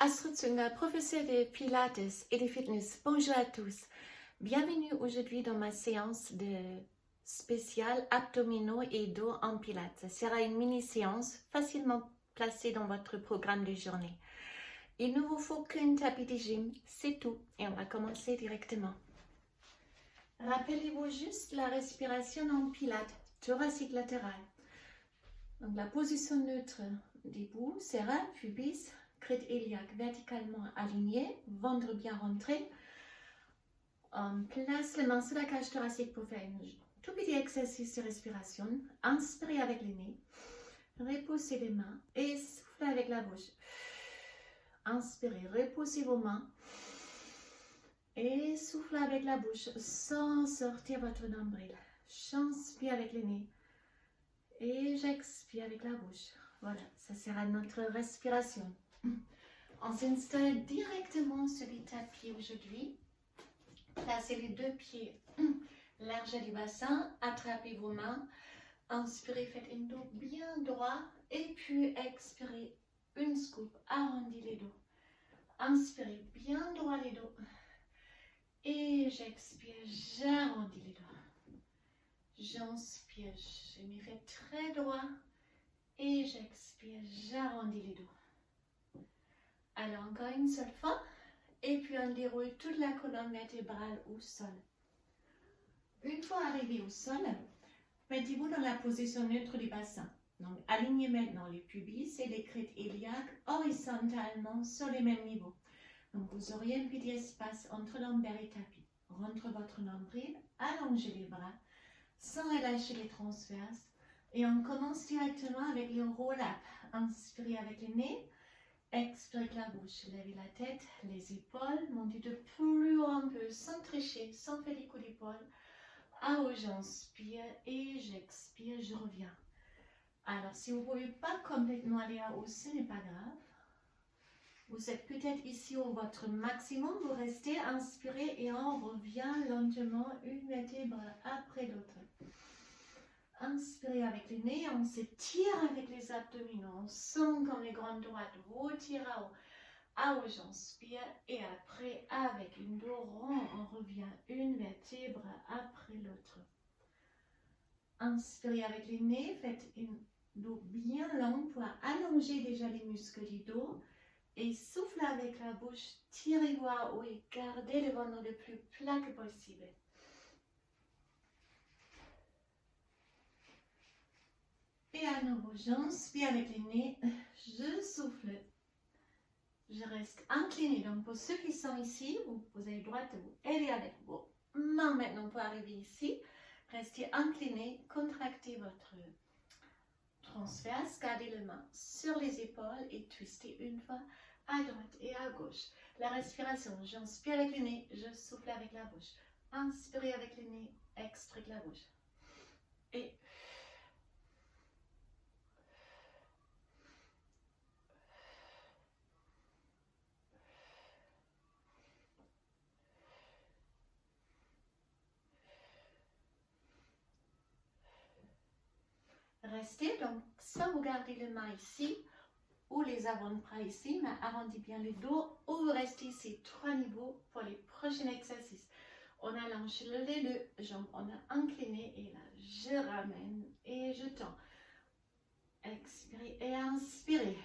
Astrid Zünger, professeure de Pilates et de fitness. Bonjour à tous. Bienvenue aujourd'hui dans ma séance de spéciale abdominaux et dos en Pilates. Ce sera une mini-séance facilement placée dans votre programme de journée. Il ne vous faut qu'un tapis de gym, c'est tout. Et on va commencer directement. Rappelez-vous juste la respiration en Pilates, thoracique latéral. Donc la position neutre debout sera pubis, crête iliaque verticalement alignée, ventre bien rentré. On place les mains sur la cage thoracique pour faire un tout petit exercice de respiration. Inspirez avec le nez, reposez les mains et soufflez avec la bouche. Inspirez, reposez vos mains et soufflez avec la bouche sans sortir votre nombril. J'inspire avec le nez et j'expire avec la bouche. Voilà, ça sera notre respiration. On s'installe directement sur le tapis aujourd'hui. Placez les deux pieds large du bassin, attrapez vos mains. Inspirez, faites un dos bien droit et puis expirez, une scoop, arrondis les dos. Inspirez, bien droit les dos. Et j'expire, j'arrondis les dos. J'inspire, je me fais très droit. Et j'expire, j'arrondis les dos. Alors encore une seule fois. Et puis on déroule toute la colonne vertébrale au sol. Une fois arrivé au sol, mettez-vous dans la position neutre du bassin. Donc alignez maintenant les pubis et les crêtes iliaques horizontalement sur les mêmes niveaux. Donc vous aurez un petit espace entre lombaire et tapis. Rentre votre nombril, allongez les bras, sans relâcher les transverses. Et on commence directement avec le roll-up. Inspirez avec le nez. Expirez avec la bouche, levez la tête, les épaules, montez de plus haut un peu, sans tricher, sans faire des coups d'épaule. Ah oui, j'inspire et j'expire, je reviens. Alors, si vous ne pouvez pas complètement aller à haut, ce n'est pas grave. Vous êtes peut-être ici au votre maximum, vous restez, inspirez et on revient lentement, une vertèbre après l'autre. Inspirez avec le nez, on s'étire avec les abdominaux, on sent comme les grandes droites, vous tirez à haut. Ah oui, j'inspire et après avec une dos rond, on revient une vertèbre après l'autre. Inspirez avec le nez, faites une dos bien longue pour allonger déjà les muscles du dos et soufflez avec la bouche, tirez-vous à haut et gardez le ventre le plus plat que possible. Et à nouveau, j'inspire avec le nez, je souffle. Je reste inclinée. Donc, pour ceux qui sont ici, vous avez le droit de vous aider avec vos mains maintenant pour arriver ici. Restez incliné, contractez votre transverse, gardez les mains sur les épaules et twistez une fois à droite et à gauche. La respiration, j'inspire avec le nez, je souffle avec la bouche. Inspirez avec le nez, expirez avec la bouche. Et restez, donc soit vous gardez les mains ici ou les avant-bras ici, mais arrondissez bien le dos ou vous restez ici, 3 niveaux pour les prochains exercices. On allonge les deux jambes, on a incliné et là je ramène et je tends. Expirez et inspirez.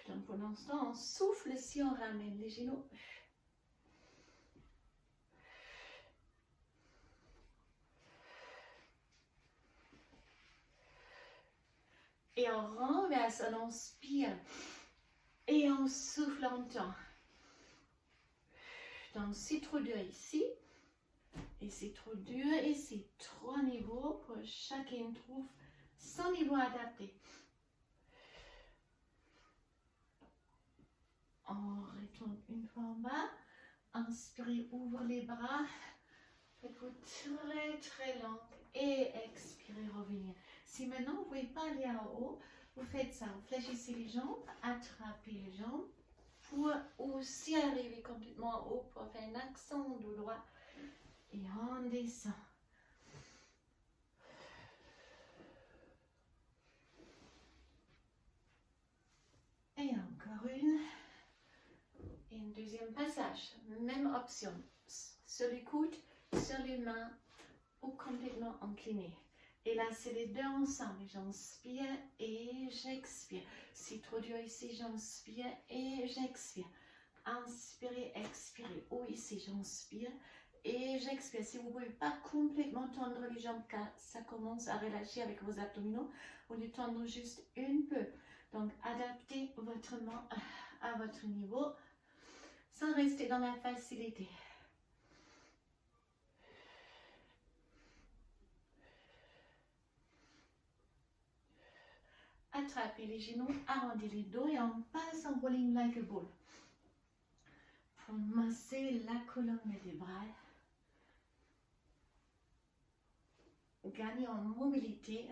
Donc pour l'instant on souffle si on ramène les genoux. Et on renverse, on inspire et on souffle en temps. Donc c'est trop dur ici et c'est trop dur ici. 3 niveaux pour chacun trouve son niveau adapté. On retourne une fois en bas. Inspirez, ouvre les bras. Faites-vous très très lent et expirez, revenir. Si maintenant vous ne pouvez pas aller en haut, vous faites ça. Vous fléchissez les jambes, attrapez les jambes pour aussi arriver complètement en haut pour faire un accent de droit. Et on descend. deuxième passage, même option. Sur les coudes, sur les mains ou complètement incliné. Et là, c'est les deux ensemble. J'inspire et j'expire. Si trop dur ici, j'inspire et j'expire. Inspirez, expirez. Ou ici, j'inspire et j'expire. Si vous ne pouvez pas complètement tendre les jambes, car ça commence à relâcher avec vos abdominaux, vous les tendre juste un peu. Donc, adaptez votre main à votre niveau sans rester dans la facilité. Attrapez les genoux, arrondissez les dos et on passe en rolling like a ball. Pour masser la colonne vertébrale. Gagnez en mobilité.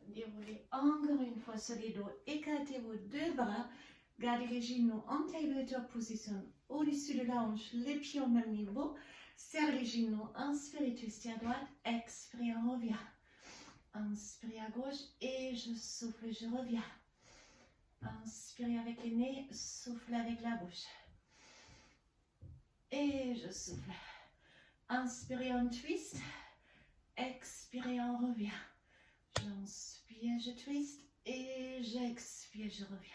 Déroulez encore une fois sur les dos. Écartez vos deux bras. Gardez les genoux en tabletop position au-dessus de la hanche, les pieds au même niveau. Serrez les genoux, inspirez, twistez à droite, expirez, on revient. Inspirez à gauche et je souffle, je reviens. Inspirez avec les nez, soufflez avec la bouche. Et je souffle. Inspirez, on twist. Expirez, on revient. J'inspire, je twist. Et j'expire, je reviens.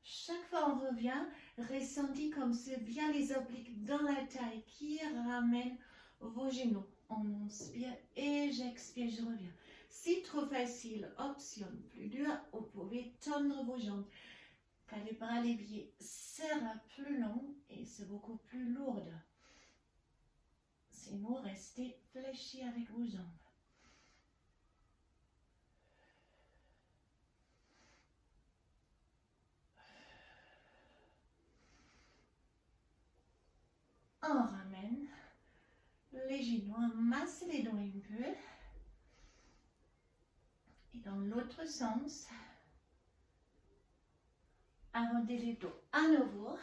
Chaque fois on revient, ressentez comme c'est bien les obliques dans la taille qui ramènent vos genoux. On inspire et j'expire, je reviens. Si trop facile, option plus dur, vous pouvez tendre vos jambes. Car les bras leviers serrent plus long et c'est beaucoup plus lourd. Sinon, restez fléchis avec vos jambes. On ramène les genoux, on masse les dos un peu. Et dans l'autre sens, arrondissez les dos à nouveau.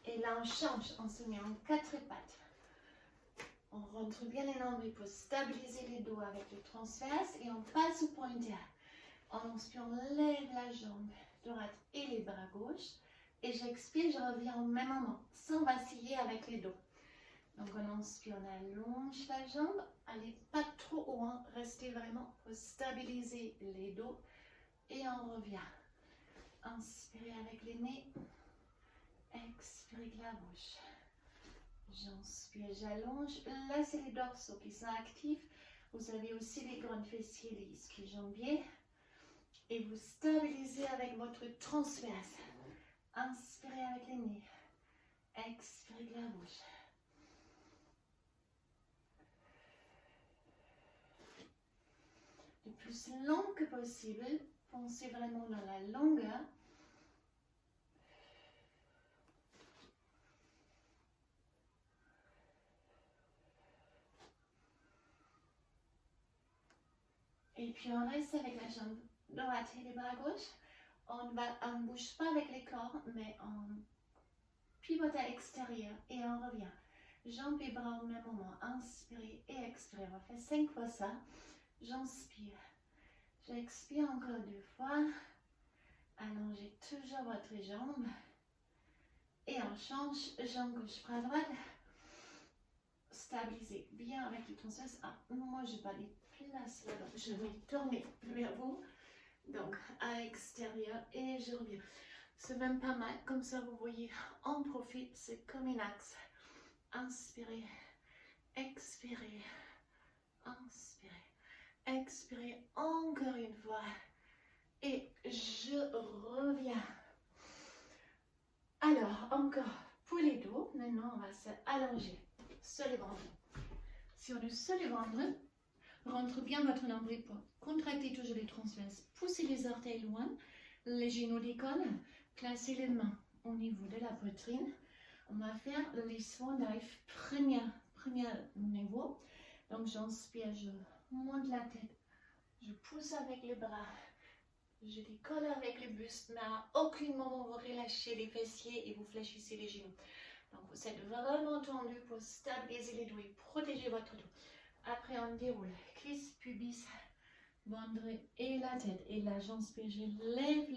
Et là, on change, on se met en quatre pattes. On rentre bien les nombrils pour stabiliser les dos avec le transverse et on passe au pointeur. On inspire, on lève la jambe droite et les bras gauche. Et j'expire, je reviens au même moment, sans vaciller avec les dos. Donc on inspire, on allonge la jambe. Allez pas trop haut, hein. Restez vraiment pour stabiliser les dos. Et on revient. Inspirez avec les nez. Expirez avec la bouche. J'inspire, j'allonge. Là, c'est les dorsaux qui sont actifs. Vous avez aussi les grandes fessiers, les ischio-jambiers. Et vous stabilisez avec votre transverse. Inspirez avec les nez. Expirez avec la bouche. Le plus long que possible. Pensez vraiment dans la longueur. Et puis on reste avec la jambe droite et les bras gauche. On ne bouge pas avec les corps, mais on pivote à l'extérieur et on revient. Jambes et bras au même moment. Inspirez et expirez. On va faire 5 fois ça. J'inspire. J'expire encore 2 fois. Allongez toujours votre jambe. Et on change. Jambe gauche, bras droite. Stabilisez bien avec le transverse. Ah, moi je n'ai pas les places là, donc je vais tourner vers vous. Donc à l'extérieur et je reviens. C'est même pas mal, comme ça vous voyez, on profite, c'est comme un axe. Inspirez, expirez, inspirez, expirez encore une fois. Et je reviens. Alors, encore pour les dos, maintenant on va se allonger sur le ventre. Sur le sol du ventre, rentre bien votre nombril pour contracter toujours les transverses. Poussez les orteils loin, les genoux décollent, placez les mains au niveau de la poitrine. On va faire les swan dive, premier niveau. Donc j'inspire, je monte la tête, je pousse avec les bras, je décolle avec le buste, mais à aucun moment vous relâchez les fessiers et vous fléchissez les genoux. Donc vous êtes vraiment tendu pour stabiliser les dos et protéger votre dos. Après on déroule, cuisse, pubis, ventre et la tête. Et là, j'inspire, je lève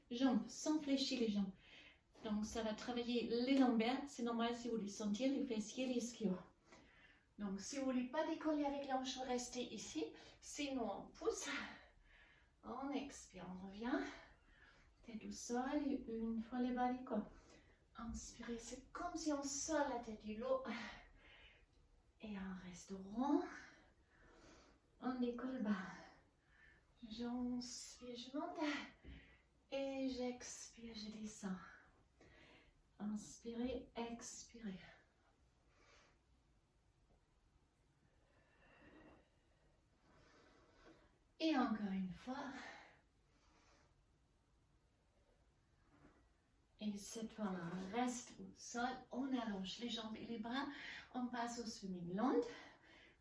les jambes sans fléchir les jambes. Donc, ça va travailler les lombaires. C'est normal si vous voulez sentir les fessiers, les ischios. Donc, si vous ne voulez pas décoller avec l'anche, restez ici. Sinon, on pousse. On expire, on revient. Tête au sol, une fois les bas du corps. Inspirez, c'est comme si on sort la tête du lot. Et on reste rond. On décolle bas. J'inspire, je monte. Et j'expire, je descends. Inspirez, expirez. Et encore une fois. Et cette fois-là, on reste au sol, on allonge les jambes et les bras, on passe au swimming long.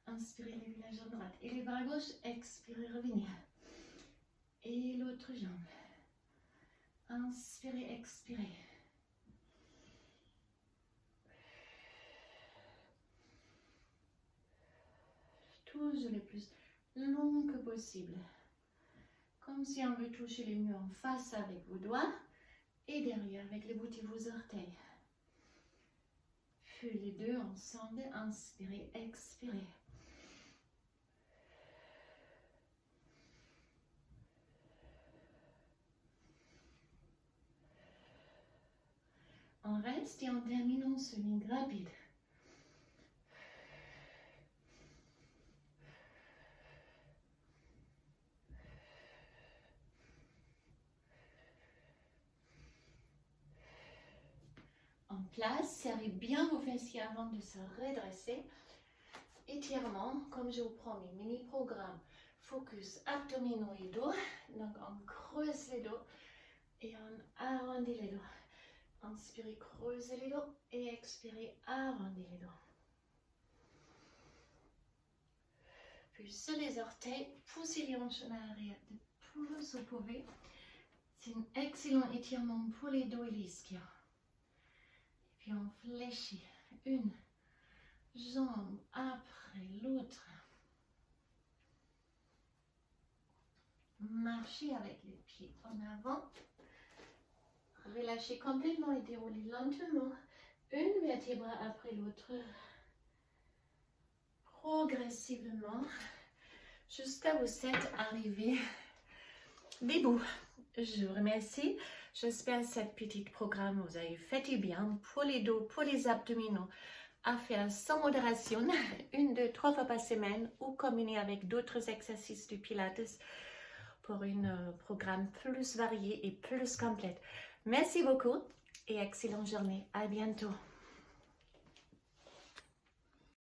Inspirez, levez la jambe droite et les bras gauche, expirez, revenir. Et l'autre jambe. Inspirez, expirez. Toujours le plus long que possible. Comme si on veut toucher les murs en face avec vos doigts et derrière avec les bouts de vos orteils. Puis les deux ensemble, inspirez, expirez. On reste et on termine en swimming rapide. En place, serrez bien vos fessiers avant de se redresser. Étirement, comme je vous promets, mini-programme, focus abdominaux et dos. Donc on creuse les dos et on arrondit les dos. Inspirez, creusez les dos et expirez, arrondissez les dos. Puis sur les orteils, poussez les hanches en arrière de plus vous pouvez. C'est un excellent étirement pour les dos et les ischios. Et puis on fléchit une jambe après l'autre. Marchez avec les pieds en avant. Relâchez complètement et déroulez lentement une vertèbre après l'autre. Progressivement jusqu'à vous êtes arrivé debout. Je vous remercie. J'espère que cette petite programme vous a fait du bien pour les dos, pour les abdominaux, à faire sans modération, 1, 2, 3 fois par semaine ou combiner avec d'autres exercices du Pilates pour un programme plus varié et plus complet. Merci beaucoup et excellente journée. À bientôt.